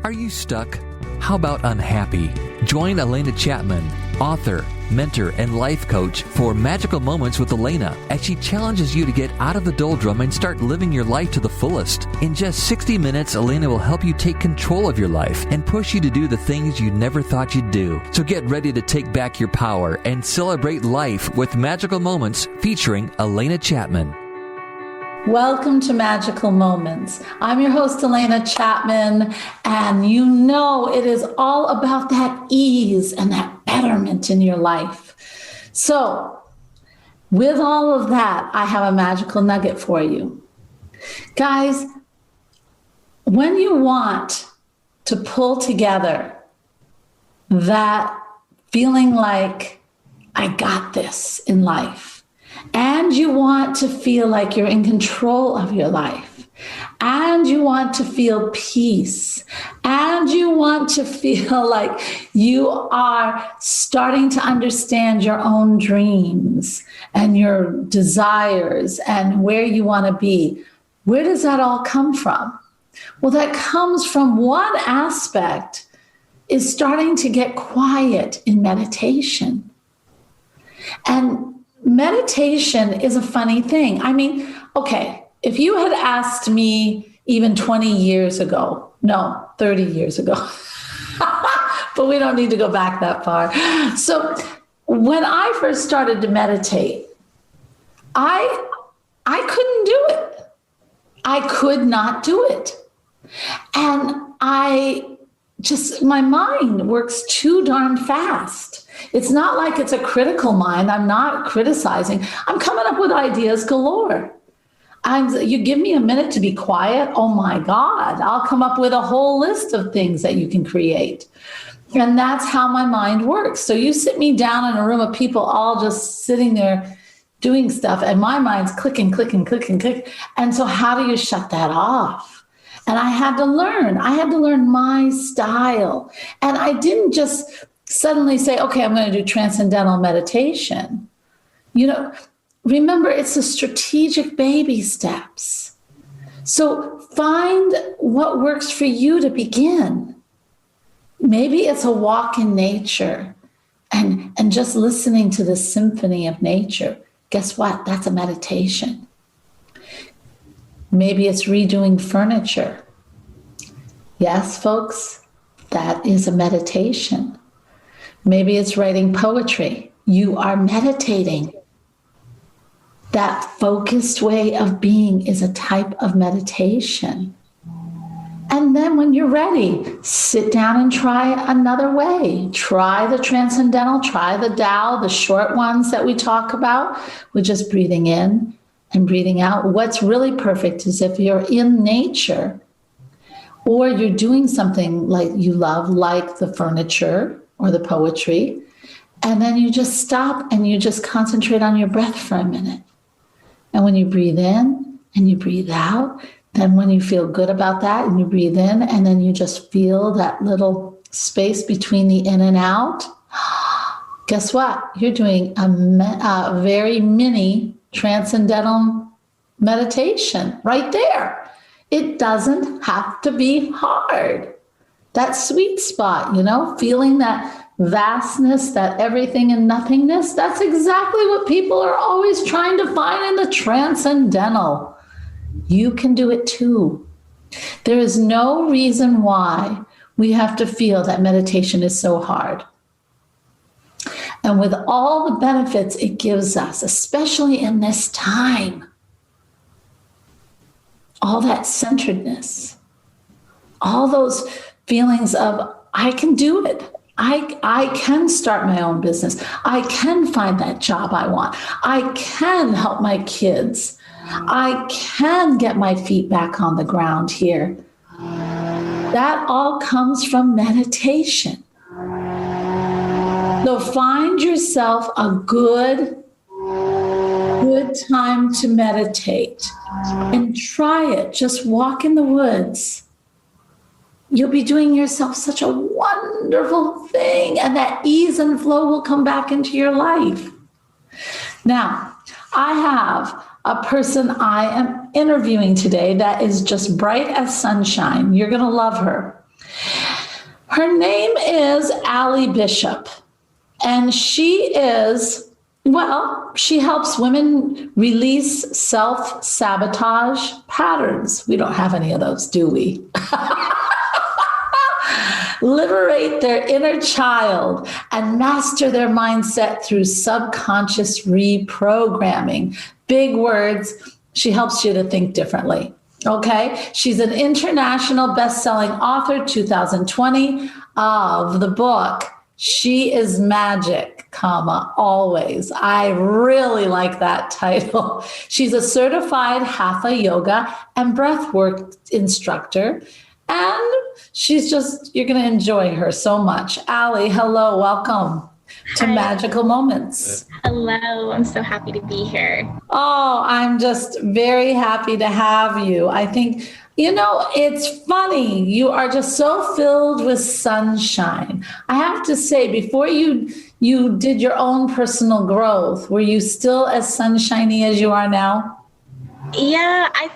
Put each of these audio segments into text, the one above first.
Are you stuck? How about unhappy? Join Alena Chapman, author, mentor, and life coach for Magical Moments with Alena as she challenges you to get out of the doldrum and start living your life to the fullest. In just 60 minutes, Alena will help you take control of your life and push you to do the things you never thought you'd do. So get ready to take back your power and celebrate life with Magical Moments featuring Alena Chapman. Welcome to Magical Moments. I'm your host, Alena Chapman, and you know it is all about that ease and that betterment in your life. So, with all of that, I have a magical nugget for you. Guys, when you want to pull together that feeling like, I got this in life, and you want to feel like you're in control of your life, and you want to feel peace, and you want to feel like you are starting to understand your own dreams and your desires and where you want to be. Where does that all come from? Well, that comes from one aspect is starting to get quiet in meditation. And meditation is a funny thing. I mean, okay, if you had asked me even 20 years ago, no, 30 years ago, but we don't need to go back that far. So when I first started to meditate, I couldn't do it. I could not do it. And my mind works too darn fast. It's not like it's a critical mind. I'm not criticizing. I'm coming up with ideas galore. You give me a minute to be quiet, oh my God, I'll come up with a whole list of things that you can create. And that's how my mind works. So you sit me down in a room of people all just sitting there doing stuff, and my mind's clicking. And so how do you shut that off? And I had to learn my style. And I didn't just suddenly say, okay, I'm going to do transcendental meditation. You know, remember, it's the strategic baby steps. So find what works for you to begin. Maybe it's a walk in nature and just listening to the symphony of nature. Guess what? That's a meditation. Maybe it's redoing furniture. Yes, folks, that is a meditation. Maybe it's writing poetry. You are meditating. That focused way of being is a type of meditation. And then when you're ready, sit down and try another way. Try the transcendental, try the Tao, the short ones that we talk about with just breathing in and breathing out. What's really perfect is if you're in nature or you're doing something like you love, like the furniture or the poetry, and then you just stop and you just concentrate on your breath for a minute. And when you breathe in and you breathe out, then when you feel good about that and you breathe in and then you just feel that little space between the in and out, guess what? You're doing a very mini transcendental meditation right there. It doesn't have to be hard. That sweet spot, feeling that vastness, that everything and nothingness, that's exactly what people are always trying to find in the transcendental. You can do it too. There is no reason why we have to feel that meditation is so hard. And with all the benefits it gives us, especially in this time, all that centeredness, all those feelings of, I can do it. I can start my own business. I can find that job I want. I can help my kids. I can get my feet back on the ground here. That all comes from meditation. So find yourself a good time to meditate and try it. Just walk in the woods. You'll be doing yourself such a wonderful thing, and that ease and flow will come back into your life. Now, I have a person I am interviewing today that is just bright as sunshine. You're going to love her. Her name is Allie Bishop, and she helps women release self-sabotage patterns. We don't have any of those, do we? Liberate their inner child and master their mindset through subconscious reprogramming. Big words. She helps you to think differently. Okay. She's an international best-selling author, 2020, of the book, She is Magic, always. I really like that title. She's a certified hatha yoga and breathwork instructor. And you're going to enjoy her so much. Allie, hello, welcome to Hi. Magical Moments. Hello, I'm so happy to be here. Oh, I'm just very happy to have you. I think, it's funny. You are just so filled with sunshine. I have to say, before you did your own personal growth, were you still as sunshiny as you are now? Yeah, I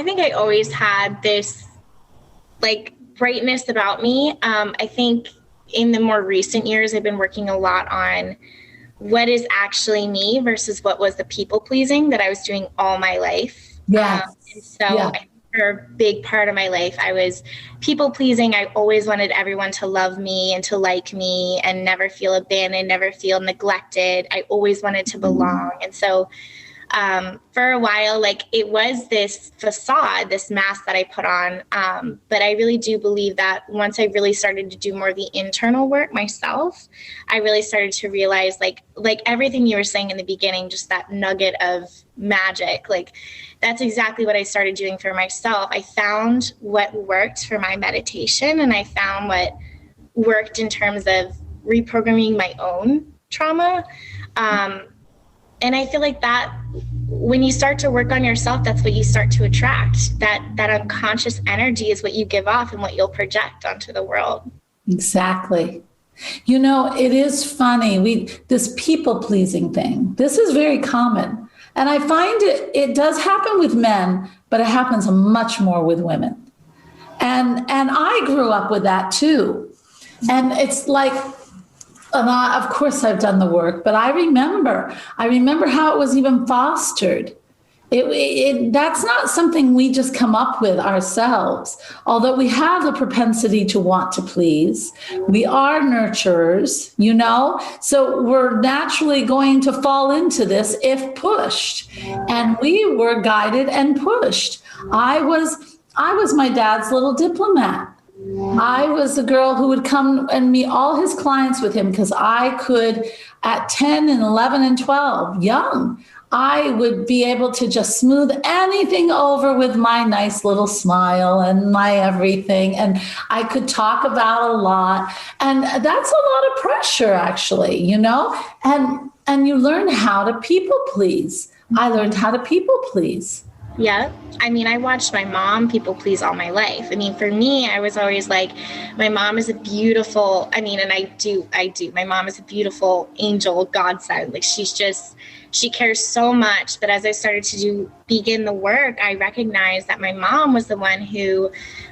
think I always had this brightness about me. I think in the more recent years, I've been working a lot on what is actually me versus what was the people pleasing that I was doing all my life. Yes. I think for a big part of my life, I was people pleasing. I always wanted everyone to love me and to like me and never feel abandoned, never feel neglected. I always wanted to belong. And so for a while, it was this facade, this mask that I put on. But I really do believe that once I really started to do more of the internal work myself, I really started to realize like everything you were saying in the beginning, just that nugget of magic, that's exactly what I started doing for myself. I found what worked for my meditation, and I found what worked in terms of reprogramming my own trauma. And I feel like that when you start to work on yourself, that's what you start to attract. That unconscious energy is what you give off and what you'll project onto the world. Exactly. It is funny. This people-pleasing thing, this is very common. And I find it does happen with men, but it happens much more with women. And I grew up with that too. And it's of course I've done the work, but I remember how it was even fostered. That's not something we just come up with ourselves. Although we have the propensity to want to please, we are nurturers, so we're naturally going to fall into this if pushed. And we were guided and pushed. I was my dad's little diplomat. I was the girl who would come and meet all his clients with him because I could, at 10 and 11 and 12, young, I would be able to just smooth anything over with my nice little smile and my everything. And I could talk about a lot. And that's a lot of pressure, actually, and you learn how to people please. I learned how to people please. Yeah. I watched my mom people please all my life. For me, I was always my mom is a beautiful, and I do. My mom is a beautiful angel, godsend. She cares so much. But as I started to begin the work, I recognized that my mom was the one who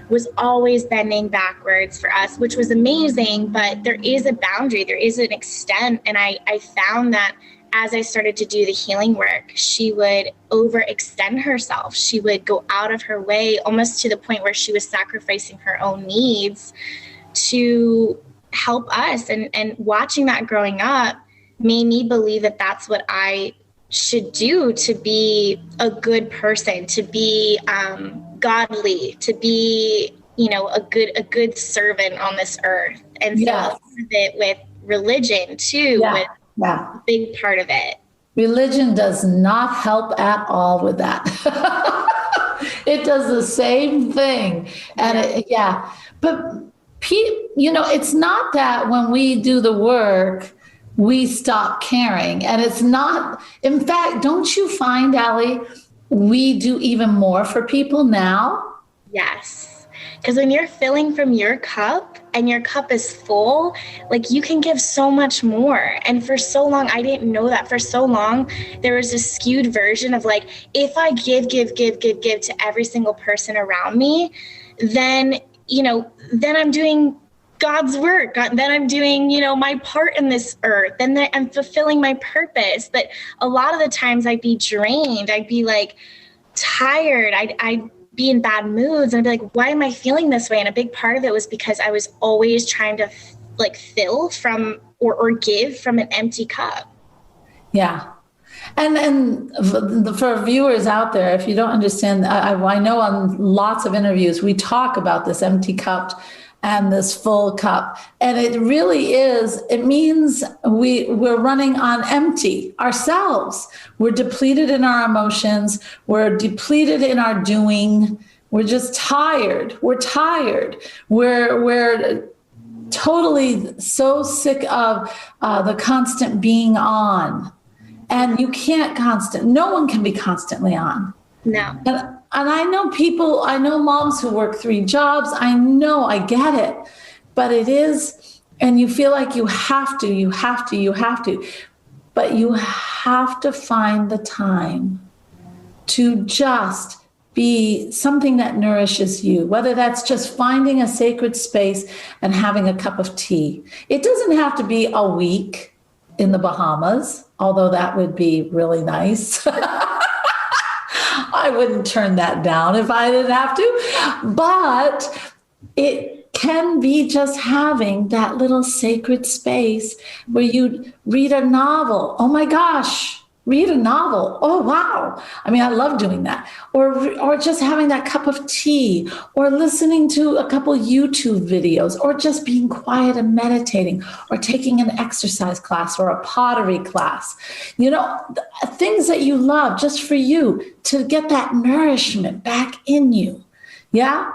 was always bending backwards for us, which was amazing. But there is a boundary, there is an extent. And I found that as I started to do the healing work, she would overextend herself. She would go out of her way, almost to the point where she was sacrificing her own needs to help us. And watching that growing up made me believe that that's what I should do to be a good person, to be godly, to be, a good servant on this earth. And so Yes. with religion too, Yeah. with a big part of it. Religion does not help at all with that. It does the same thing. And but it's not that when we do the work, we stop caring. And it's not, in fact, don't you find, Allie, we do even more for people now? Yes. Because when you're filling from your cup and your cup is full, you can give so much more. And for so long, I didn't know that. For so long, there was this skewed version of if I give to every single person around me, then I'm doing God's work. Then I'm doing, my part in this earth. Then I'm fulfilling my purpose. But a lot of the times I'd be drained. I'd be like tired. I'd be in bad moods. And I'd be like, why am I feeling this way? And a big part of it was because I was always trying to fill from or give from an empty cup. Yeah. And for viewers out there, if you don't understand, I know on lots of interviews, we talk about this empty cup and this full cup. And it really is, it means we're running on empty ourselves. We're depleted in our emotions. We're depleted in our doing. We're just tired. We're tired. We're totally so sick of the constant being on. And you can't no one can be constantly on. No. And I know moms who work 3 jobs. I get it. But it is, and you feel like you have to. But you have to find the time to just be something that nourishes you, whether that's just finding a sacred space and having a cup of tea. It doesn't have to be a week in the Bahamas, although that would be really nice. I wouldn't turn that down if I didn't have to. But it can be just having that little sacred space where you read a novel. Oh my gosh, read a novel. Oh, wow. I mean, I love doing that. Or just having that cup of tea, or listening to a couple YouTube videos, or just being quiet and meditating, or taking an exercise class or a pottery class. Things that you love just for you to get that nourishment back in you. Yeah?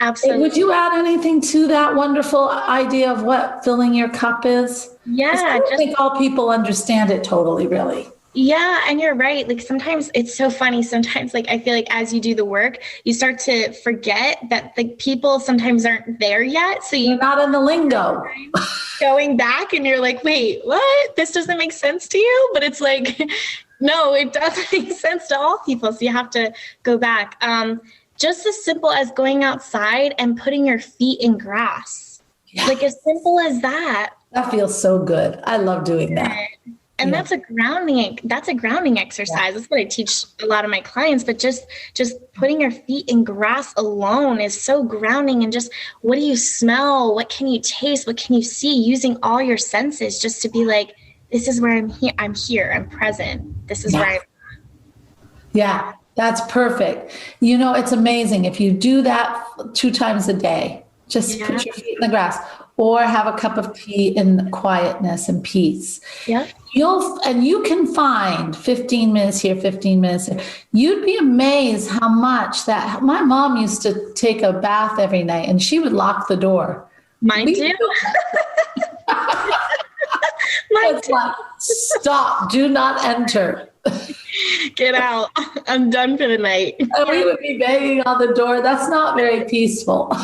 Absolutely. Would you add anything to that wonderful idea of what filling your cup is? Yeah. I don't think all people understand it totally, really. Yeah. And you're right. Sometimes it's so funny. Sometimes I feel like as you do the work, you start to forget that the people sometimes aren't there yet. So you're not in the lingo. Going back and you're like, wait, what? This doesn't make sense to you? But it's like, no, it doesn't make sense to all people. So you have to go back. Just as simple as going outside and putting your feet in grass. Yes. As simple as that. That feels so good. I love doing that. And that's a grounding exercise. Yeah. That's what I teach a lot of my clients. But just putting your feet in grass alone is so grounding. And just, what do you smell? What can you taste? What can you see? Using all your senses just to be like, this is where I'm here. I'm here. I'm present. This is where I'm at. Yeah, that's perfect. It's amazing. If you do that 2 times a day, just put your feet in the grass, or have a cup of tea in quietness and peace. Yeah. You can find 15 minutes here, 15 minutes there. You'd be amazed how much that my mom used to take a bath every night, and she would lock the door. Mine too. It's like, stop, do not enter. Get out. I'm done for the night. And we would be banging on the door. That's not very peaceful.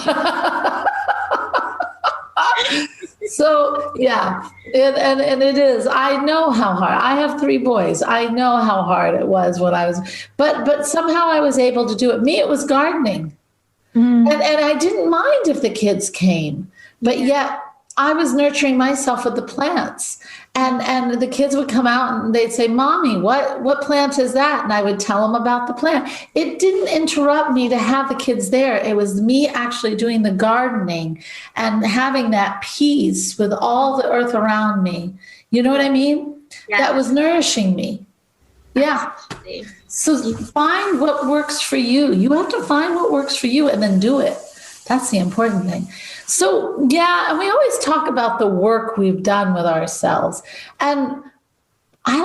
So, yeah, and it is. I know how hard. I have 3 boys. I know how hard it was when I was, but somehow I was able to do it. Me, it was gardening. And I didn't mind if the kids came, but yet I was nurturing myself with the plants. And the kids would come out and they'd say, Mommy, what plant is that? And I would tell them about the plant. It didn't interrupt me to have the kids there. It was me actually doing the gardening and having that peace with all the earth around me. You know what I mean? Yeah. That was nourishing me. Yeah. So find what works for you. You have to find what works for you and then do it. That's the important thing. So, yeah, and we always talk about the work we've done with ourselves. And I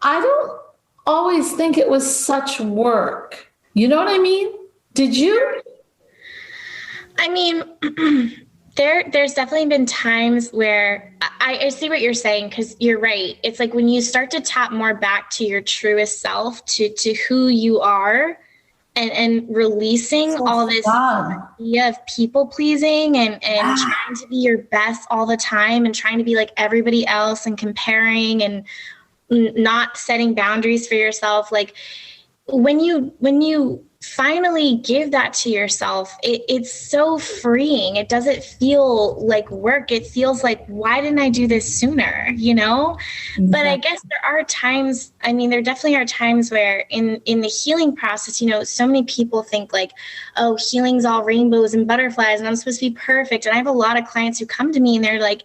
don't always think it was such work. You know what I mean? Did you? I mean, there's definitely been times where I see what you're saying, because you're right. It's like when you start to tap more back to your truest self, to who you are, and releasing all this idea of people pleasing and trying to be your best all the time and trying to be like everybody else and comparing and not setting boundaries for yourself. Like when you finally give that to yourself, it's so freeing. It doesn't feel like work. It feels like, why didn't I do this sooner? Exactly. But I guess there are times, there definitely are times where in the healing process, so many people think like, oh, healing's all rainbows and butterflies and I'm supposed to be perfect. And I have a lot of clients who come to me and they're like,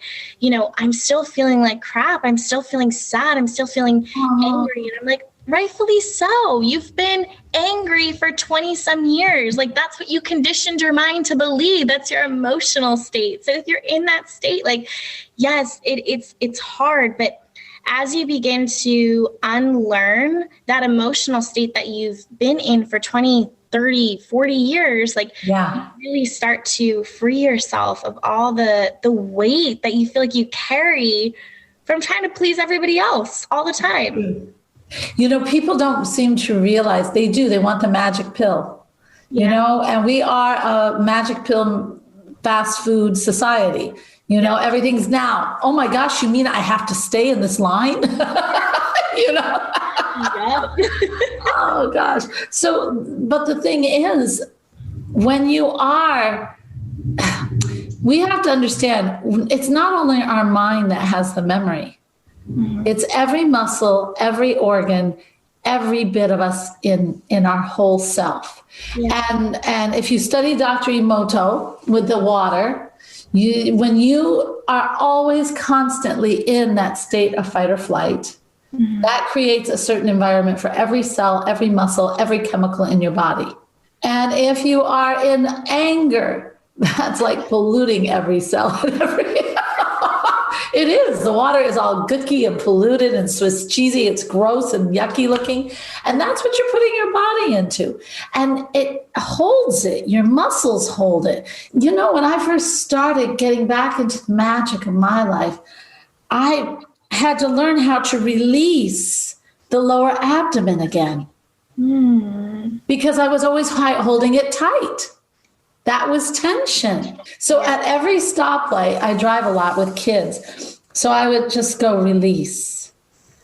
I'm still feeling like crap. I'm still feeling sad. I'm still feeling angry. And I'm like, rightfully so. You've been angry for 20 some years. Like, that's what you conditioned your mind to believe. That's your emotional state. So if you're in that state, like, yes, it's hard, but as you begin to unlearn that emotional state that you've been in for 20, 30, 40 years, like, you really start to free yourself of all the weight that you feel like you carry from trying to please everybody else all the time. People don't seem to realize they do. They want the magic pill, and we are a magic pill fast food society. Everything's now. Oh my gosh, you mean I have to stay in this line? Oh gosh. So, but the thing is, when you are, we have to understand it's not only our mind that has the memory. It's every muscle, every organ, every bit of us in our whole self. And if you study Dr. Emoto with the water, when you are always constantly in that state of fight or flight, that creates a certain environment for every cell, every muscle, every chemical in your body. And if you are in anger, that's like polluting every cell and every It is. The water is all gooky and polluted and Swiss cheesy. It's gross and yucky looking. And that's what you're putting your body into. And it holds it. Your muscles hold it. When I first started getting back into the magic of my life, I had to learn how to release the lower abdomen again. Because I was always holding it tight. That was tension. So at every stoplight, I drive a lot with kids. So I would just go release.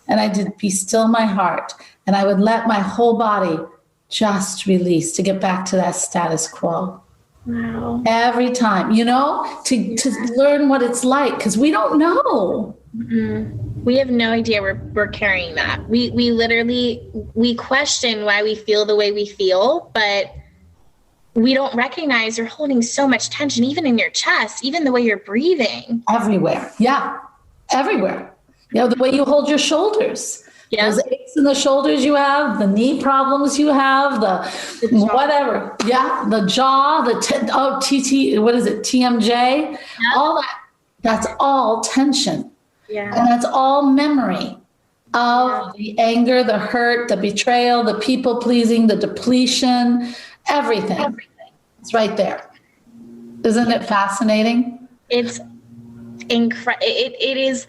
And I did be still my heart. And I would let my whole body just release to get back to that status quo. Wow. Every time, to learn what it's like, because we don't know. We have no idea we're carrying that. We literally, we question why we feel the way we feel, but we don't recognize you're holding so much tension, even in your chest, even the way you're breathing. Everywhere. Yeah. Everywhere. The way you hold your shoulders. Those aches in the shoulders you have, the knee problems you have, the whatever. Yeah. The jaw, what is it? TMJ, all that. That's all tension. Yeah. And that's all memory of the anger, the hurt, the betrayal, the people pleasing, the depletion. Everything. It's right there. Isn't it fascinating? It's incredible. It is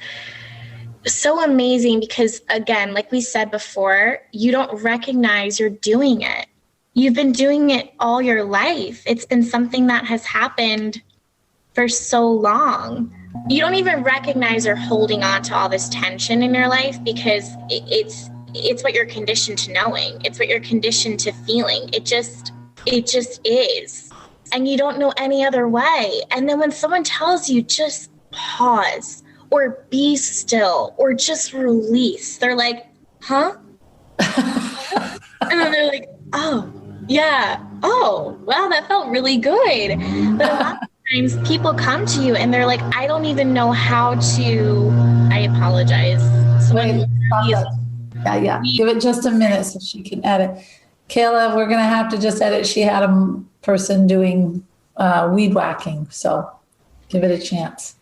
so amazing because, again, like we said before, you don't recognize you're doing it. You've been doing it all your life. It's been something that has happened for so long. You don't even recognize you're holding on to all this tension in your life because it's what you're conditioned to knowing. It's what you're conditioned to feeling. It just is. And you don't know any other way. And then when someone tells you just pause or be still or just release, they're like, huh? And then they're like, oh, yeah. Oh, wow, that felt really good. But a lot of times people come to you and they're like, I don't even know how to, I apologize. Wait, yeah. Give it just a minute so she can edit. Kayla, we're going to have to just edit. She had a person doing weed whacking, so give it a chance.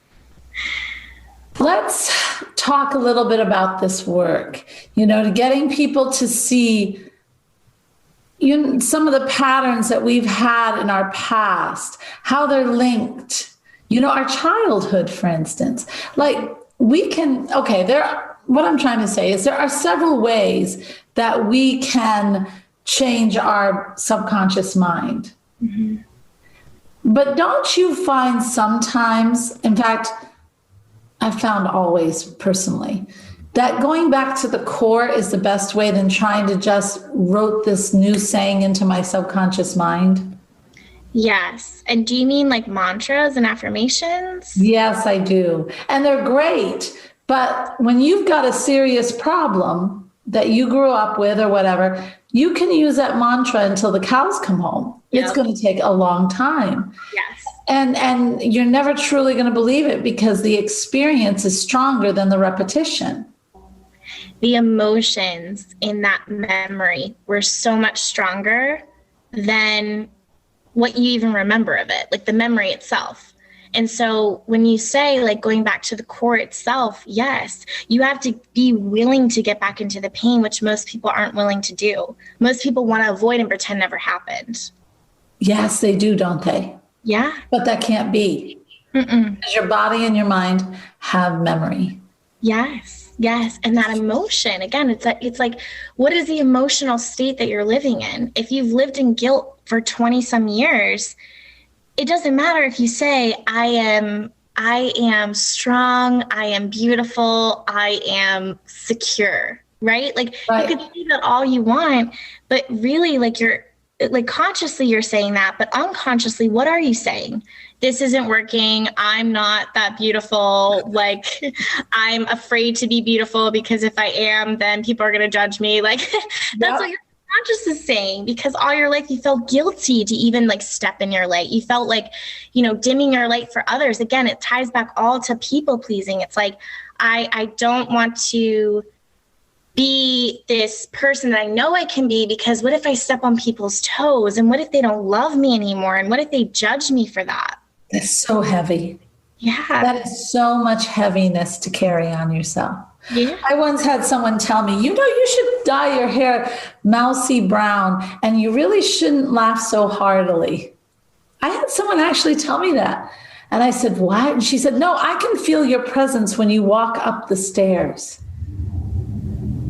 Let's talk a little bit about this work, to getting people to see some of the patterns that we've had in our past, how they're linked, our childhood, for instance. Like what I'm trying to say is there are several ways that we can change our subconscious mind. Mm-hmm. But don't you find sometimes, in fact, I've found always personally, that going back to the core is the best way than trying to just rote this new saying into my subconscious mind? Yes. And do you mean like mantras and affirmations? Yes, I do. And they're great. But when you've got a serious problem that you grew up with or whatever, you can use that mantra until the cows come home. Yep. It's going to take a long time. Yes. And you're never truly going to believe it because the experience is stronger than the repetition. The emotions in that memory were so much stronger than what you even remember of it, like the memory itself. And so when you say like going back to the core itself, yes, you have to be willing to get back into the pain, which most people aren't willing to do. Most people want to avoid and pretend never happened. Yes, they do, don't they? Yeah. But that can't be. Because your body and your mind have memory. Yes. Yes. And that emotion, again, it's like, what is the emotional state that you're living in? If you've lived in guilt for 20 some years, it doesn't matter if you say, I am strong, I am beautiful, I am secure, right? Like right. You can say that all you want, but really like consciously you're saying that, but unconsciously, what are you saying? This isn't working. I'm not that beautiful. Like I'm afraid to be beautiful because if I am, then people are going to judge me. Like that's what you're conscious is saying, because all your life you felt guilty to even like step in your light. You felt like, dimming your light for others. Again, it ties back all to people pleasing. It's like, I don't want to be this person that I know I can be, because what if I step on people's toes, and what if they don't love me anymore? And what if they judge me for that? That's so heavy. Yeah. That is so much heaviness to carry on yourself. Yeah. I once had someone tell me, you should dye your hair mousy brown and you really shouldn't laugh so heartily. I had someone actually tell me that. And I said, what? And she said, no, I can feel your presence when you walk up the stairs.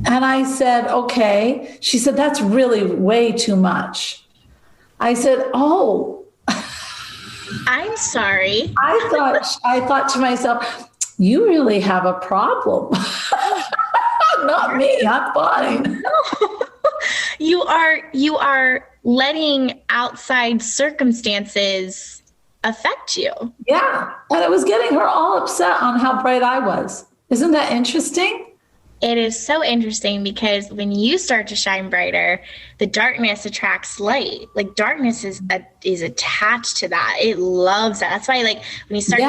And I said, okay. She said, that's really way too much. I said, oh. I'm sorry. I thought to myself, you really have a problem. Not me, I'm fine. No. You are letting outside circumstances affect you. Yeah. And it was getting her all upset on how bright I was. Isn't that interesting? It is so interesting, because when you start to shine brighter, the darkness attracts light. Like darkness is attached to that. It loves that. That's why, like, when you start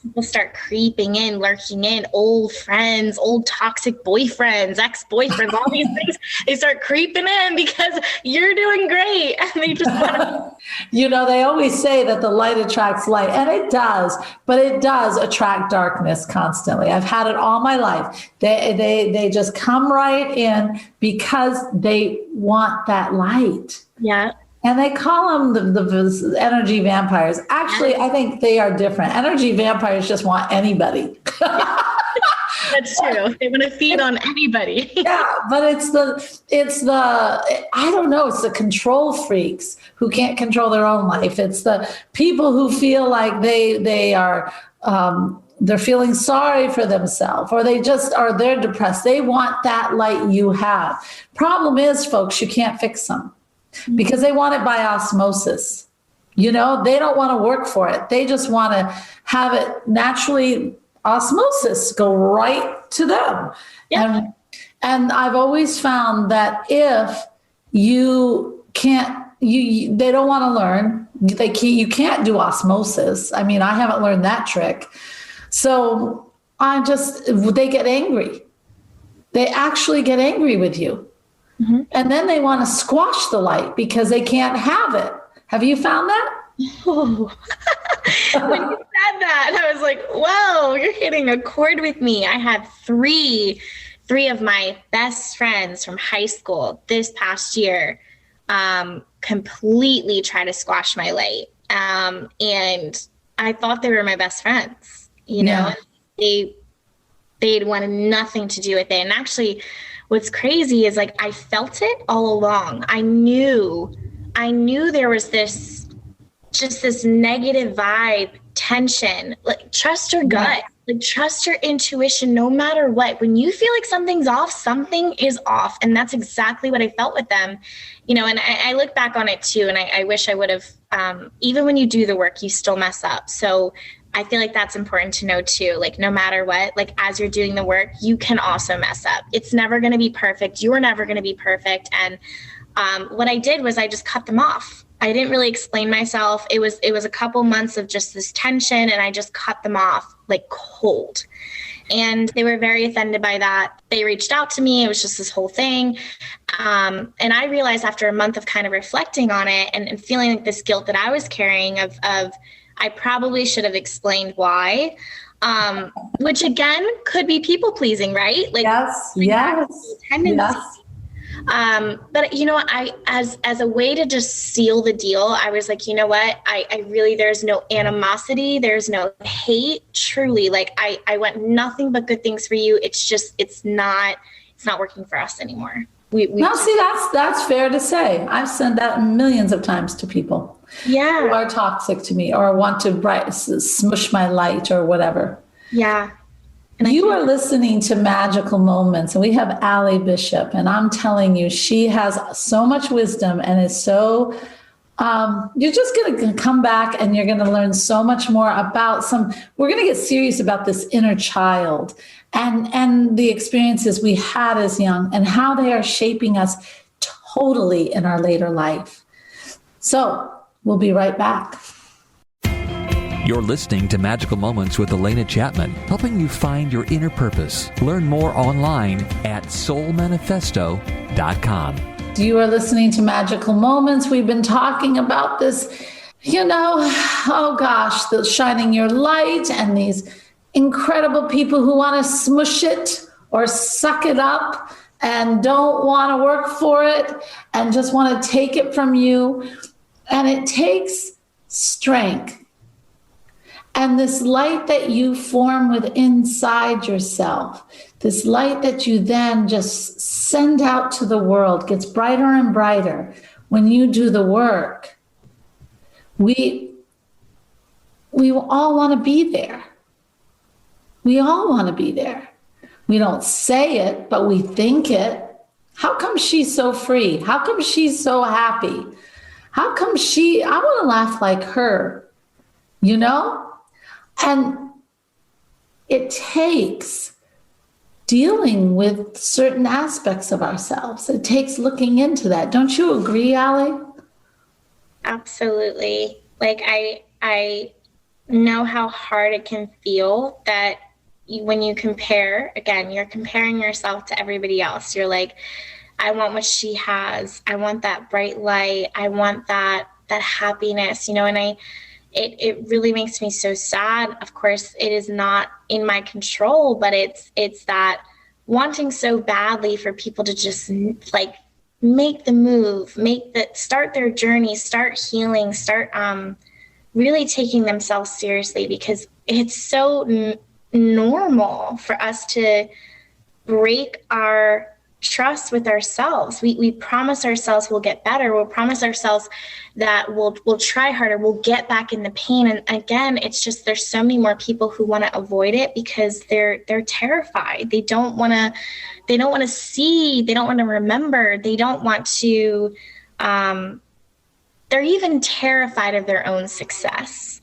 people start creeping in, lurking in, old friends, old toxic boyfriends, ex-boyfriends, all these things, they start creeping in because you're doing great. And they just want to. They always say that the light attracts light, and it does, but it does attract darkness constantly. I've had it all my life. They just come right in because they want that light. Yeah. And they call them the energy vampires. Actually, I think they are different. Energy vampires just want anybody. That's true. They want to feed on anybody. Yeah, but it's the I don't know, it's the control freaks who can't control their own life. It's the people who feel like they are they're feeling sorry for themselves, or they're depressed. They want that light you have. Problem is, folks, you can't fix them. Because they want it by osmosis. They don't want to work for it. They just want to have it naturally, osmosis, go right to them. Yeah. And I've always found that if you can't, they don't want to learn. You can't do osmosis. I mean, I haven't learned that trick. So they get angry. They actually get angry with you. Mm-hmm. And then they want to squash the light because they can't have it. Have you found that? Oh. When you said that, I was like, whoa, you're hitting a chord with me. I had three of my best friends from high school this past year completely try to squash my light. And I thought they were my best friends. They wanted nothing to do with it. And actually, what's crazy is like I felt it all along. I knew there was this negative vibe, tension. Like trust your gut. Like, trust your intuition no matter what. When you feel like something's off, something is off. And that's exactly what I felt with them. And I look back on it too. And I wish I would have, even when you do the work, you still mess up. So I feel like that's important to know too. Like, no matter what, like, as you're doing the work, you can also mess up. It's never going to be perfect. You're never going to be perfect. And what I did was I just cut them off. I didn't really explain myself. It was a couple months of just this tension, and I just cut them off like cold. And they were very offended by that. They reached out to me. It was just this whole thing. And I realized after a month of kind of reflecting on it and feeling like this guilt that I was carrying of I probably should have explained why, which again could be people pleasing, right? Like, yes. Tendency. Yes. But I, as a way to just seal the deal, I was like, you know what, I really, there's no animosity. There's no hate. Truly. Like, I want nothing but good things for you. It's just, it's not working for us anymore. That's fair to say. I've said that millions of times to people who are toxic to me or want to smush my light or whatever. Yeah. You are listening to Magical Moments, and we have Allie Bishop, and I'm telling you, she has so much wisdom and is so, you're just going to come back and you're going to learn so much more about we're going to get serious about this inner child and the experiences we had as young and how they are shaping us totally in our later life. So we'll be right back. You're listening to Magical Moments with Alena Chapman, helping you find your inner purpose. Learn more online at soulmanifesto.com. You are listening to Magical Moments. We've been talking about this, the shining your light and these incredible people who want to smush it or suck it up and don't want to work for it and just want to take it from you. And it takes strength. And this light that you form with inside yourself, this light that you then just send out to the world, gets brighter and brighter when you do the work. We all want to be there. We all want to be there. We don't say it, but we think it. How come she's so free? How come she's so happy? How come I want to laugh like her, And it takes dealing with certain aspects of ourselves. It takes looking into that. Don't you agree, Allie? Absolutely. Like, I know how hard it can feel that when you compare, again, you're comparing yourself to everybody else. You're like, I want what she has. I want that bright light. I want that happiness, and it really makes me so sad. Of course, it is not in my control, but it's that wanting so badly for people to just like make the move, start their journey, start healing, start really taking themselves seriously, because it's so normal for us to break our trust with ourselves. We promise ourselves we'll get better. We'll promise ourselves that we'll try harder. We'll get back in the pain. And again, it's just, there's so many more people who want to avoid it because they're terrified. They don't want to see, they don't want to remember, they don't want to, they're even terrified of their own success.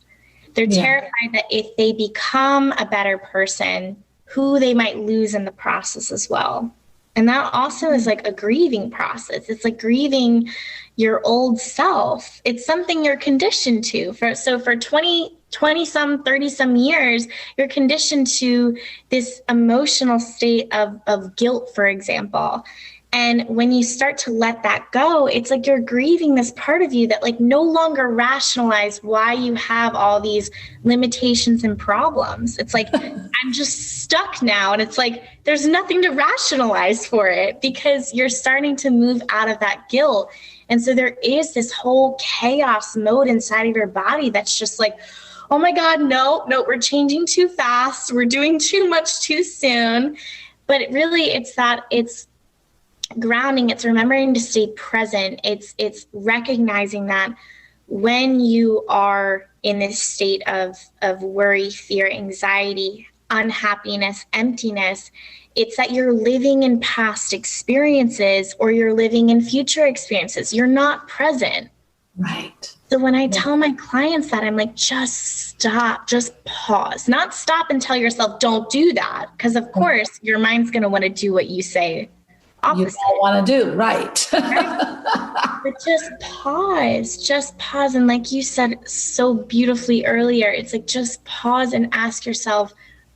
They're terrified that if they become a better person, who they might lose in the process as well. And that also is like a grieving process. It's like grieving your old self. It's something you're conditioned to. For 20 some, 30 some years, you're conditioned to this emotional state of guilt, for example. And when you start to let that go, it's like you're grieving this part of you that like no longer rationalize why you have all these limitations and problems. It's like, I'm just stuck now. And it's like, there's nothing to rationalize for it because you're starting to move out of that guilt. And so there is this whole chaos mode inside of your body that's just like, oh my God, no, we're changing too fast. We're doing too much too soon. But it's grounding, it's remembering to stay present. It's recognizing that when you are in this state of worry, fear, anxiety, unhappiness, emptiness. It's that you're living in past experiences or you're living in future experiences. You're not present. Right. So when I tell my clients that, I'm like, just stop, just pause. Not stop and tell yourself, don't do that. Because of course, your mind's going to want to do what you say opposite. You don't want to do, right. But just pause. And like you said so beautifully earlier, it's like, just pause and ask yourself,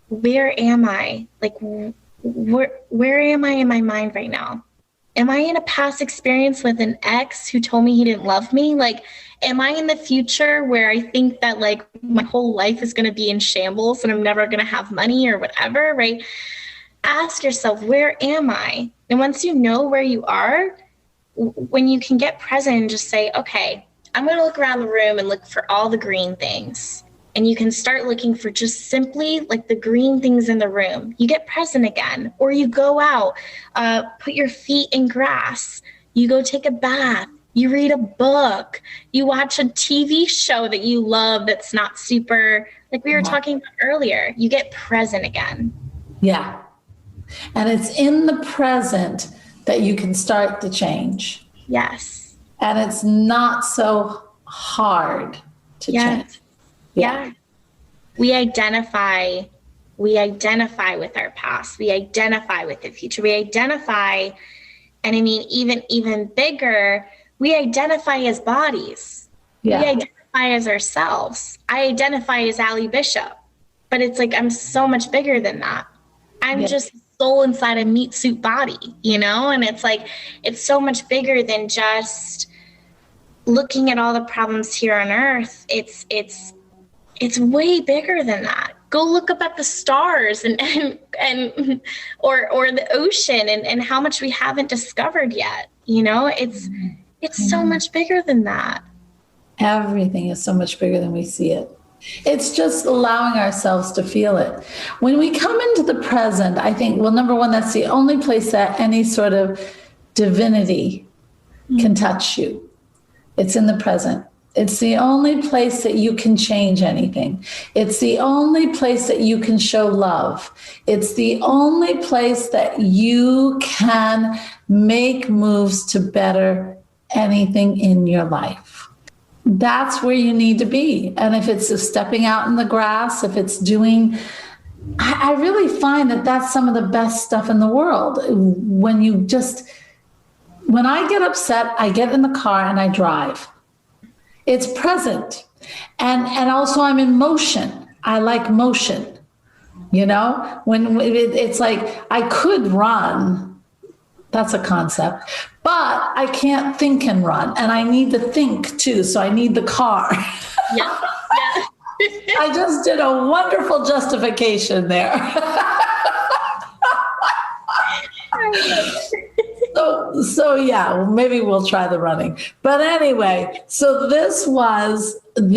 where am I? Like, where am I in my mind right now? Am I in a past experience with an ex who told me he didn't love me? Like, am I in the future where I think that like my whole life is going to be in shambles and I'm never going to have money or whatever, right? Ask yourself, where am I? And once you know where you are, when you can get present and just say, okay, I'm going to look around the room and look for all the green things. And you can start looking for just simply like the green things in the room. You get present again, or you go out, put your feet in grass, you go take a bath, you read a book, you watch a TV show that you love that's not super, like we were talking about earlier, you get present again. Yeah. And it's in the present that you can start the change. Yes. And it's not so hard to change. Yeah. We identify with our past. We identify with the future. We identify, and I mean, even bigger, we identify as bodies. Yeah. We identify as ourselves. I identify as Allie Bishop, but it's like, I'm so much bigger than that. I'm just soul inside a meat suit body, you know? And it's like, it's so much bigger than just looking at all the problems here on earth. It's way bigger than that. Go look up at the stars and or the ocean and how much we haven't discovered yet. You know, it's so much bigger than that. Everything is so much bigger than we see it. It's just allowing ourselves to feel it. When we come into the present, I think, well, number one, that's the only place that any sort of divinity can touch you. It's in the present. It's the only place that you can change anything. It's the only place that you can show love. It's the only place that you can make moves to better anything in your life. That's where you need to be. And if it's stepping out in the grass, if it's doing, I really find that that's some of the best stuff in the world. When I get upset, I get in the car and I drive. It's present. And also I'm in motion. I like motion. You know, when it's like I could run. That's a concept. But I can't think and run. And I need to think too. So I need the car. Yeah. I just did a wonderful justification there. So yeah, maybe we'll try the running. But anyway, so this was, and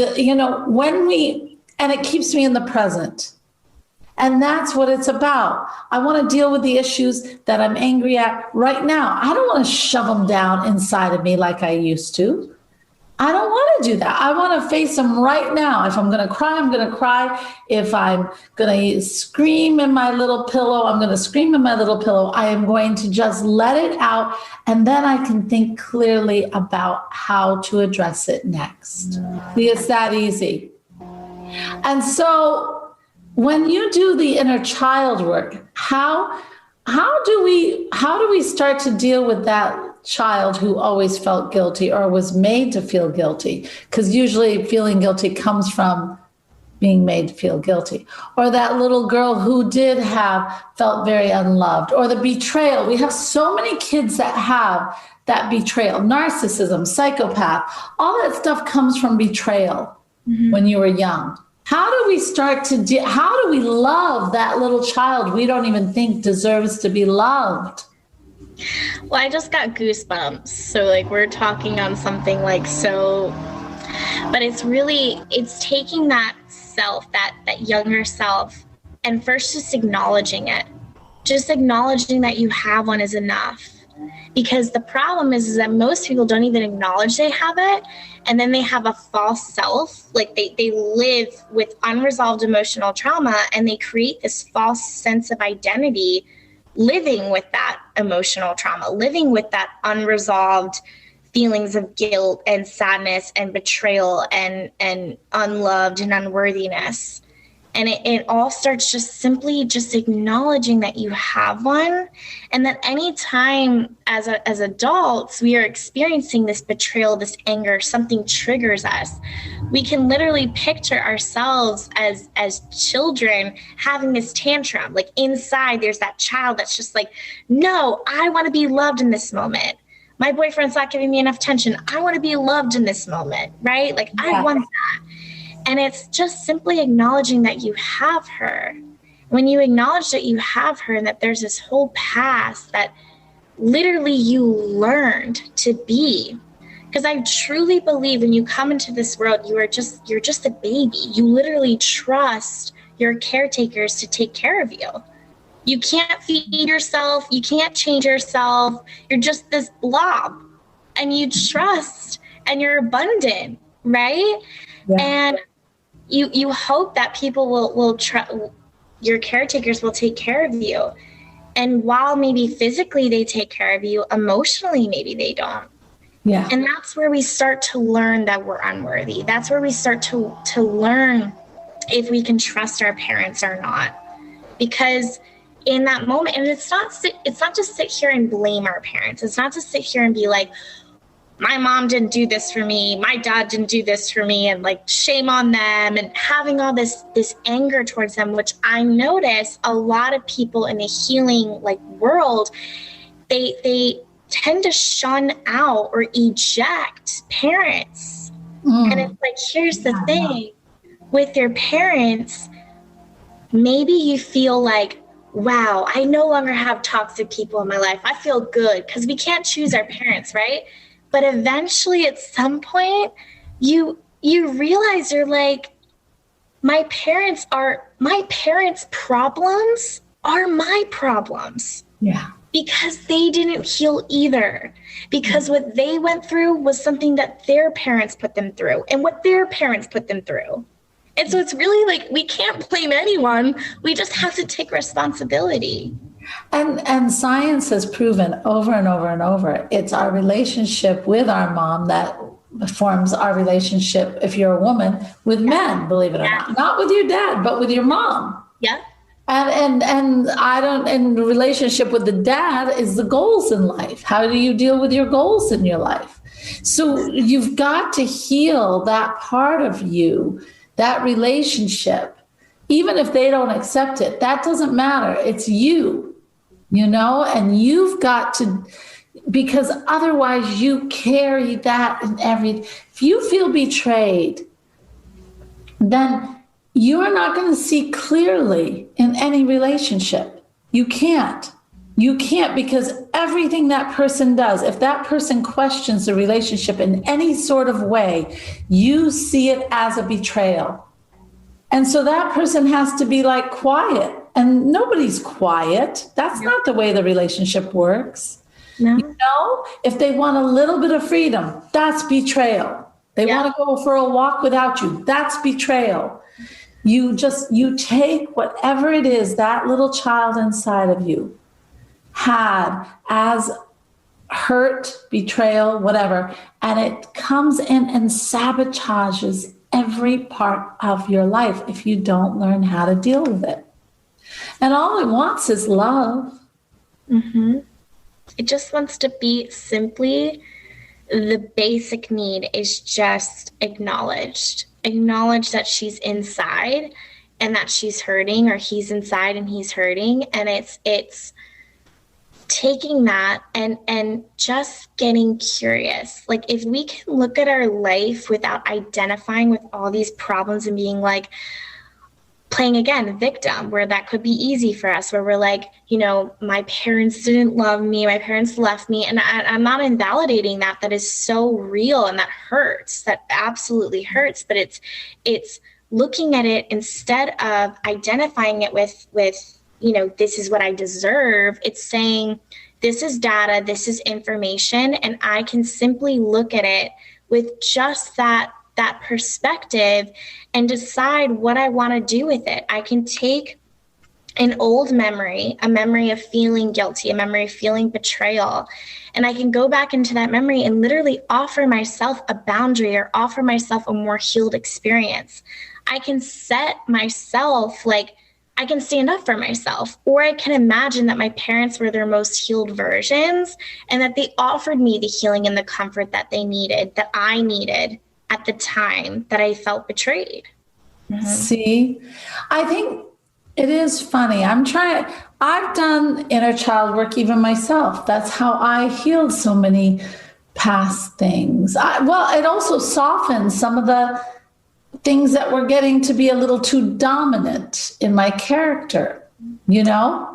it keeps me in the present. And that's what it's about. I want to deal with the issues that I'm angry at right now. I don't want to shove them down inside of me like I used to. I don't want to do that. I want to face them right now. If I'm going to cry, I'm going to cry. If I'm going to scream in my little pillow, I'm going to scream in my little pillow. I am going to just let it out. And then I can think clearly about how to address it next. It's that easy. And so when you do the inner child work, how do we start to deal with that child who always felt guilty or was made to feel guilty? Because usually feeling guilty comes from being made to feel guilty. Or that little girl who felt very unloved, or the betrayal. We have so many kids that have that betrayal, narcissism, psychopath, all that stuff comes from betrayal when you were young. How do we how do we love that little child we don't even think deserves to be loved? Well, I just got goosebumps. So like we're talking on something like so, but it's taking that self, that younger self, and first just acknowledging it. Just acknowledging that you have one is enough. Because the problem is that most people don't even acknowledge they have it. And then they have a false self, like they live with unresolved emotional trauma, and they create this false sense of identity living with that emotional trauma, living with that unresolved feelings of guilt and sadness and betrayal and unloved and unworthiness. And it all starts just simply just acknowledging that you have one, and that anytime as adults we are experiencing this betrayal, this anger, something triggers us, we can literally picture ourselves as children having this tantrum. Like inside there's that child that's just like, no, I want to be loved in this moment. My boyfriend's not giving me enough attention. I want to be loved in this moment, right? Like I want that. And it's just simply acknowledging that you have her. When you acknowledge that you have her and that there's this whole past that literally you learned to be. Because I truly believe when you come into this world, you're just a baby. You literally trust your caretakers to take care of you. You can't feed yourself. You can't change yourself. You're just this blob. And you trust and you're abundant, right? Yeah. And you hope that people will your caretakers will take care of you. And while maybe physically they take care of you, emotionally maybe they don't. Yeah. And that's where we start to learn that we're unworthy. That's where we start to learn if we can trust our parents or not. Because in that moment, and it's not just sit here and blame our parents. It's not to sit here and be like, my mom didn't do this for me, my dad didn't do this for me, and like shame on them, and having all this anger towards them, which I notice a lot of people in the healing like world, they tend to shun out or eject parents. And it's like, here's the thing with your parents, maybe you feel like, wow, I no longer have toxic people in my life. I feel good, because we can't choose our parents, right? But eventually at some point you realize you're like, my parents' problems are my problems. Yeah. Because they didn't heal either. Because what they went through was something that their parents put them through, and what their parents put them through. And so it's really like, we can't blame anyone. We just have to take responsibility. And science has proven over and over and over, it's our relationship with our mom that forms our relationship, if you're a woman, with men, believe it or not with your dad, but with your mom. Yeah. And the relationship with the dad is the goals in life. How do you deal with your goals in your life? So you've got to heal that part of you, that relationship. Even if they don't accept it, that doesn't matter. It's you. And you've got to, because otherwise you carry that in if you feel betrayed, then you're not going to see clearly in any relationship. You can't, because everything that person does, if that person questions the relationship in any sort of way, you see it as a betrayal. And so that person has to be like quiet. And nobody's quiet. That's not the way the relationship works. No. If they want a little bit of freedom, that's betrayal. They want to go for a walk without you. That's betrayal. You take whatever it is that little child inside of you had as hurt, betrayal, whatever, and it comes in and sabotages every part of your life if you don't learn how to deal with it. And all it wants is love. Mm-hmm. It just wants to be simply, the basic need is just acknowledged. Acknowledge that she's inside and that she's hurting, or he's inside and he's hurting. And it's taking that and just getting curious. Like, if we can look at our life without identifying with all these problems and being like, playing again victim, where that could be easy for us, where we're like, my parents didn't love me, my parents left me, and I'm not invalidating that. That is so real, and that hurts. That absolutely hurts. But it's looking at it instead of identifying it with this is what I deserve. It's saying, this is data, this is information, and I can simply look at it with just that perspective and decide what I want to do with it. I can take an old memory, a memory of feeling guilty, a memory of feeling betrayal, and I can go back into that memory and literally offer myself a boundary or offer myself a more healed experience. I can set myself, I can stand up for myself, or I can imagine that my parents were their most healed versions and that they offered me the healing and the comfort that they needed, that I needed at the time that I felt betrayed. Mm-hmm. See, I think it is funny. I've done inner child work even myself. That's how I healed so many past things. It also softens some of the things that were getting to be a little too dominant in my character, Yeah.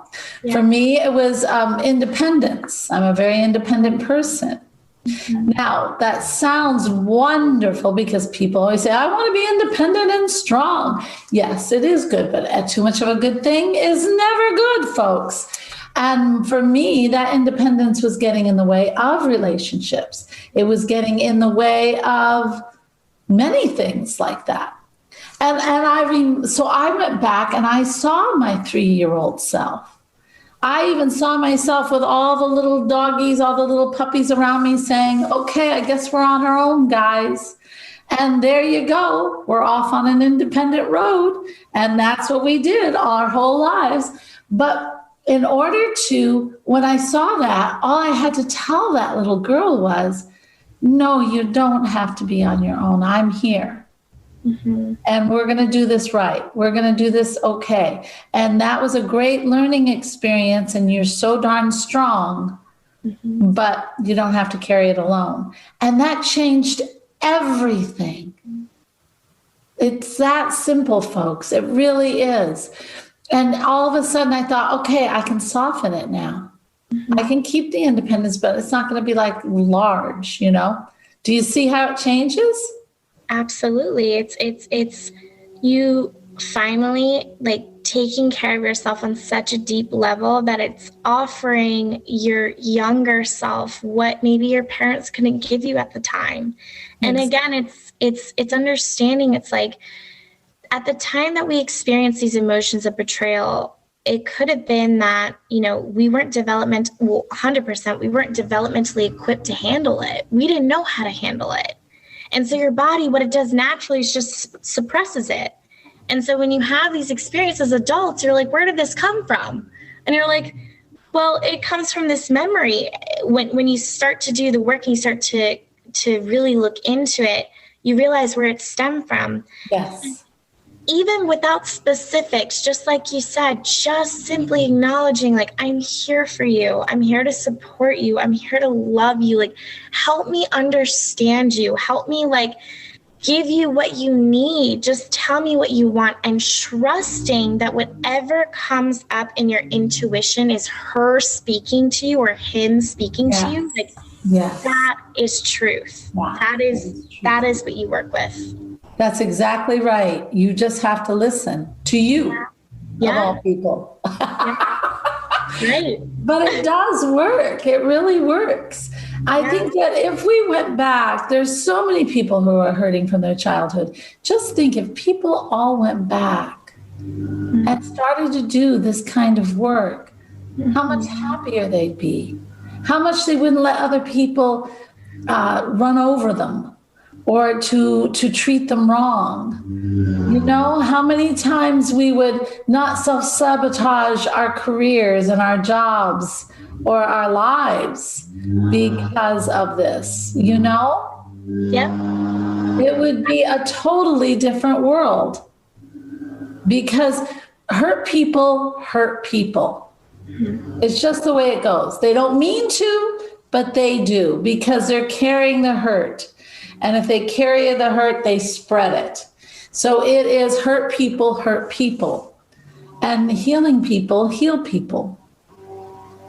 For me, it was independence. I'm a very independent person. Mm-hmm. Now, that sounds wonderful because people always say, I want to be independent and strong. Yes, it is good, but too much of a good thing is never good, folks. And for me, that independence was getting in the way of relationships. It was getting in the way of many things like that. So I went back and I saw my 3-year-old self. I even saw myself with all the little doggies, all the little puppies around me saying, okay, I guess we're on our own, guys. And there you go. We're off on an independent road. And that's what we did our whole lives. But in order when I saw that, all I had to tell that little girl was, no, you don't have to be on your own. I'm here. Mm-hmm. And we're going to do this right. We're going to do this okay. And that was a great learning experience. And you're so darn strong, mm-hmm. but you don't have to carry it alone. And that changed everything. It's that simple, folks. It really is. And all of a sudden I thought, okay, I can soften it now. Mm-hmm. I can keep the independence, but it's not going to be like large, Do you see how it changes? Absolutely. It's you finally taking care of yourself on such a deep level that it's offering your younger self what maybe your parents couldn't give you at the time. And again, it's understanding. It's like at the time that we experience these emotions of betrayal, it could have been that, we weren't 100%, we weren't developmentally equipped to handle it. We didn't know how to handle it. And so your body, what it does naturally is just suppresses it. And so when you have these experiences as adults, you're like, where did this come from? And you're like, well, it comes from this memory. When you start to do the work and you start to really look into it, you realize where it stemmed from. Yes. Even without specifics, just like you said, just simply acknowledging, I'm here for you. I'm here to support you. I'm here to love you. Help me understand you. Help me, give you what you need. Just tell me what you want. And trusting that whatever comes up in your intuition is her speaking to you or him speaking to you. Yes. That is truth. Wow. That is what you work with. That's exactly right. You just have to listen to you, of all people. Right. But it does work. It really works. I think that if we went back, there's so many people who are hurting from their childhood. Just think if people all went back and started to do this kind of work, how much happier they'd be. How much they wouldn't let other people run over them. Or to treat them wrong. How many times we would not self-sabotage our careers and our jobs or our lives because of this, Yeah. It would be a totally different world because hurt people hurt people. Mm-hmm. It's just the way it goes. They don't mean to, but they do because they're carrying the hurt. And if they carry the hurt, they spread it. So it is hurt people, and healing people, heal people.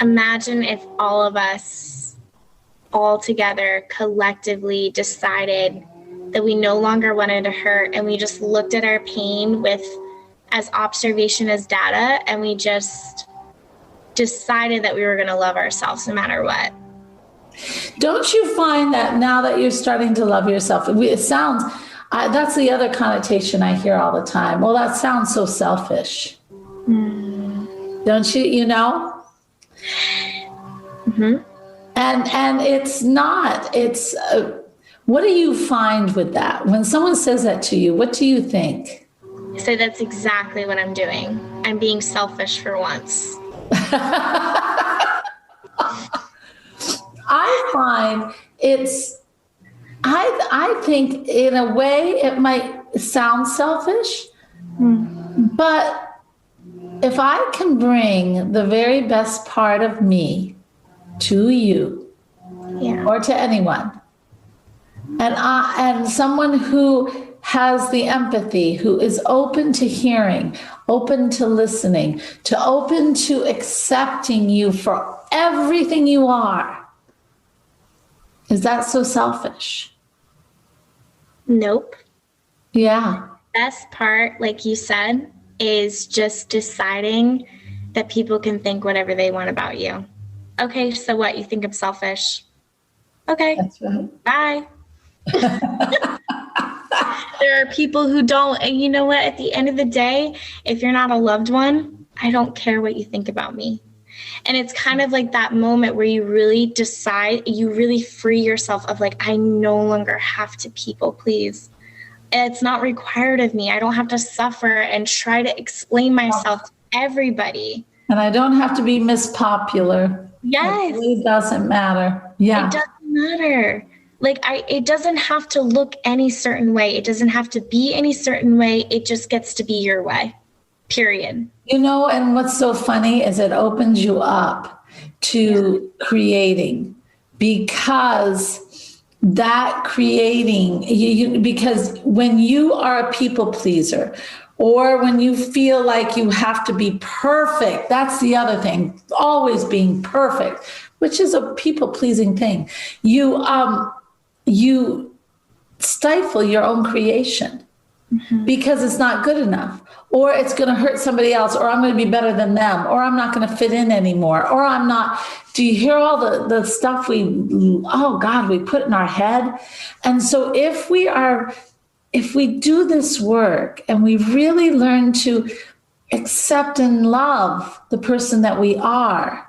Imagine if all of us all together collectively decided that we no longer wanted to hurt and we just looked at our pain with as observation, as data, and we just decided that we were going to love ourselves no matter what. Don't you find that now that you're starting to love yourself, it sounds, that's the other connotation I hear all the time. Well, that sounds so selfish. Don't you, you know? Mm-hmm. And it's not, it's, what do you find with that? When someone says that to you, what do you think? So that's exactly what I'm doing. I'm being selfish for once. I find I think in a way it might sound selfish, but if I can bring the very best part of me to you or to anyone, and someone who has the empathy, who is open to hearing, open to listening, to open to accepting you for everything you are, is that so selfish? Nope. Yeah. Best part, like you said, is just deciding that people can think whatever they want about you. Okay, so what? You think I'm selfish? Okay. That's right. Bye. There are people who don't, and you know what? At the end of the day, if you're not a loved one, I don't care what you think about me. And it's kind of like that moment where you really decide, you really free yourself of like, I no longer have to people please. It's not required of me. I don't have to suffer and try to explain myself to everybody. And I don't have to be Miss Popular. Yes. It really doesn't matter. Yeah. It doesn't matter. Like it doesn't have to look any certain way. It doesn't have to be any certain way. It just gets to be your way. Period. You know, and what's so funny is it opens you up to creating, because that creating, because when you are a people pleaser, or when you feel like you have to be perfect, that's the other thing, always being perfect, which is a people pleasing thing. You stifle your own creation because it's not good enough, or it's going to hurt somebody else, or I'm going to be better than them, or I'm not going to fit in anymore, or I'm not. Do you hear all the stuff we put in our head? And so if we do this work and we really learn to accept and love the person that we are,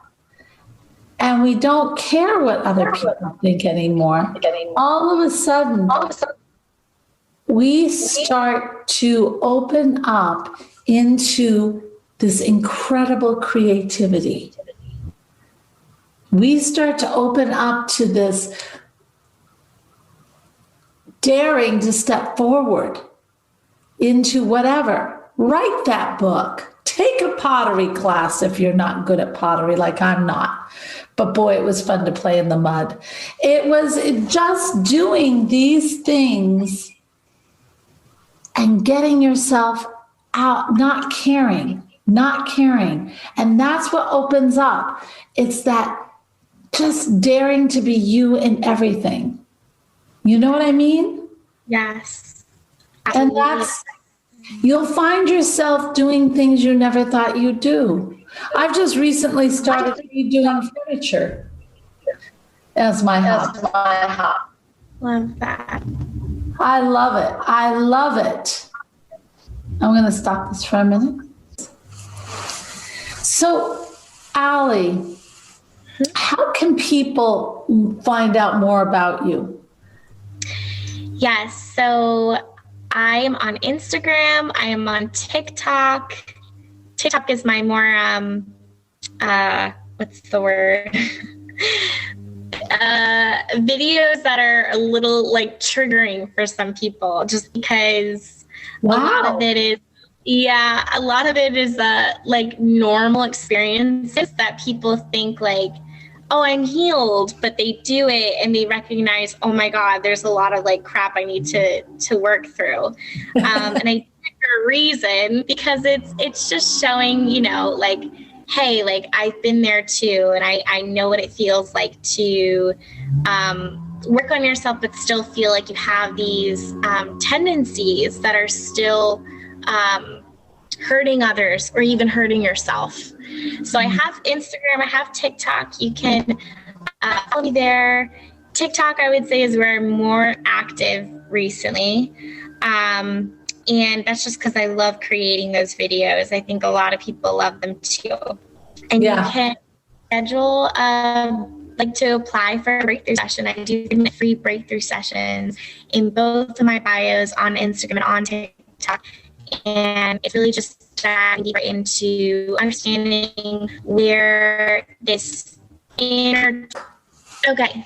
and we don't care what other people think anymore, all of a sudden, we start to open up into this incredible creativity. We start to open up to this daring to step forward into whatever. Write that book. Take a pottery class if you're not good at pottery, like I'm not. But boy, it was fun to play in the mud. It was just doing these things and getting yourself out, not caring. And that's what opens up. It's that just daring to be you in everything. You know what I mean? Yes. And you'll find yourself doing things you never thought you'd do. I've just recently started redoing furniture as my hobby. Love that. I love it. I'm going to stop this for a minute. So, Allie, how can people find out more about you? Yes. So I am on Instagram. I am on TikTok. TikTok is my more, what's the word? Videos that are a little like triggering for some people, just because a lot of it is like normal experiences that people think like, oh, I'm healed, but they do it and they recognize, oh my God, there's a lot of like crap I need to work through. And I do it for a reason, because it's just showing, like, hey, like I've been there too. And I know what it feels like to work on yourself, but still feel like you have these tendencies that are still hurting others or even hurting yourself. So I have Instagram, I have TikTok. You can follow me there. TikTok, I would say, is where I'm more active recently. And that's just because I love creating those videos. I think a lot of people love them too. And you can schedule to apply for a breakthrough session. I do free breakthrough sessions in both of my bios on Instagram and on TikTok. And it's really just diving deeper into understanding where this inner... Okay.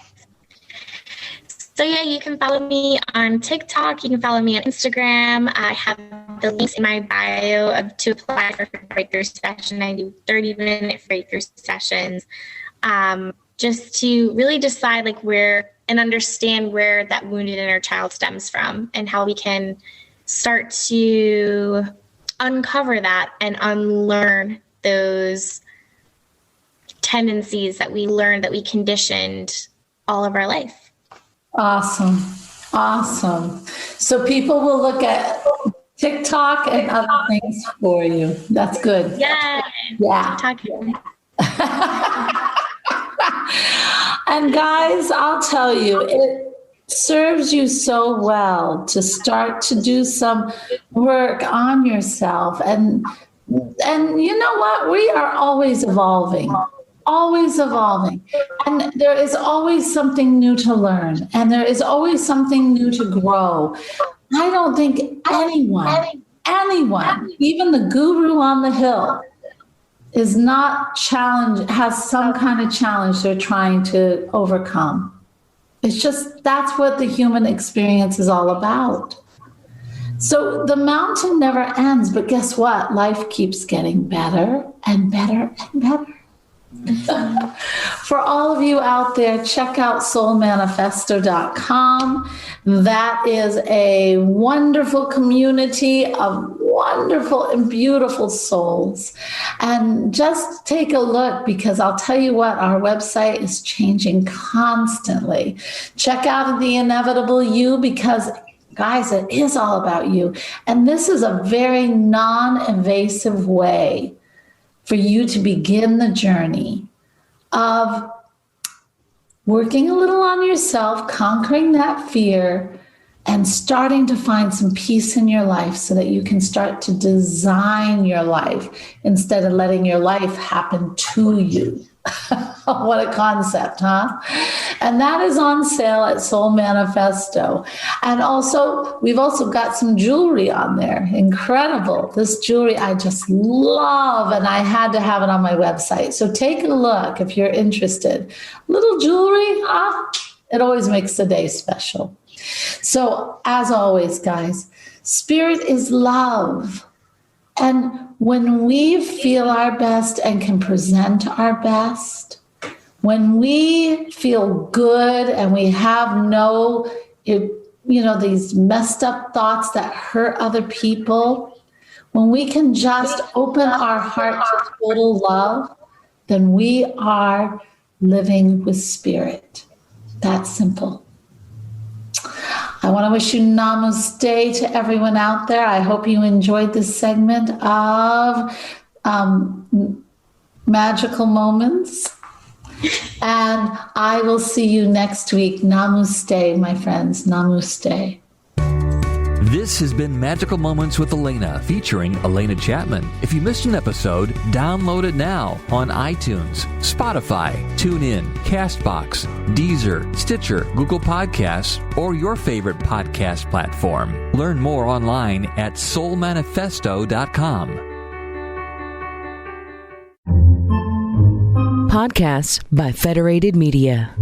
So yeah, you can follow me on TikTok. You can follow me on Instagram. I have the links in my bio to apply for a breakthrough session. I do 30-minute breakthrough sessions, just to really decide where and understand where that wounded inner child stems from and how we can start to uncover that and unlearn those tendencies that we learned, that we conditioned all of our life. Awesome. So people will look at TikTok and other things for you. That's good. Yeah. And guys, I'll tell you, it serves you so well to start to do some work on yourself. And you know what? We are always evolving. And there is always something new to learn. And there is always something new to grow. I don't think anyone, even the guru on the hill, is not has some kind of challenge they're trying to overcome. It's just, that's what the human experience is all about. So the mountain never ends, but guess what? Life keeps getting better and better and better. For all of you out there, check out soulmanifesto.com. That is a wonderful community of wonderful and beautiful souls. And just take a look, because I'll tell you what, our website is changing constantly. Check out The Inevitable You, because guys, it is all about you. And this is a very non-invasive way for you to begin the journey of working a little on yourself, conquering that fear, and starting to find some peace in your life so that you can start to design your life instead of letting your life happen to you. What a concept, huh? And that is on sale at Soul Manifesto. And also, we've also got some jewelry on there. Incredible. This jewelry I just love, and I had to have it on my website. So take a look if you're interested. Little jewelry, it always makes the day special. So as always, guys, spirit is love. And when we feel our best and can present our best, when we feel good and we have no, these messed up thoughts that hurt other people, when we can just open our heart to total love, then we are living with spirit. That's simple. I want to wish you namaste to everyone out there. I hope you enjoyed this segment of Magical Moments. And I will see you next week. Namaste, my friends. Namaste. This has been Magical Moments with Alena, featuring Alena Chapman. If you missed an episode, download it now on iTunes, Spotify, TuneIn, CastBox, Deezer, Stitcher, Google Podcasts, or your favorite podcast platform. Learn more online at soulmanifesto.com. Podcasts by Federated Media.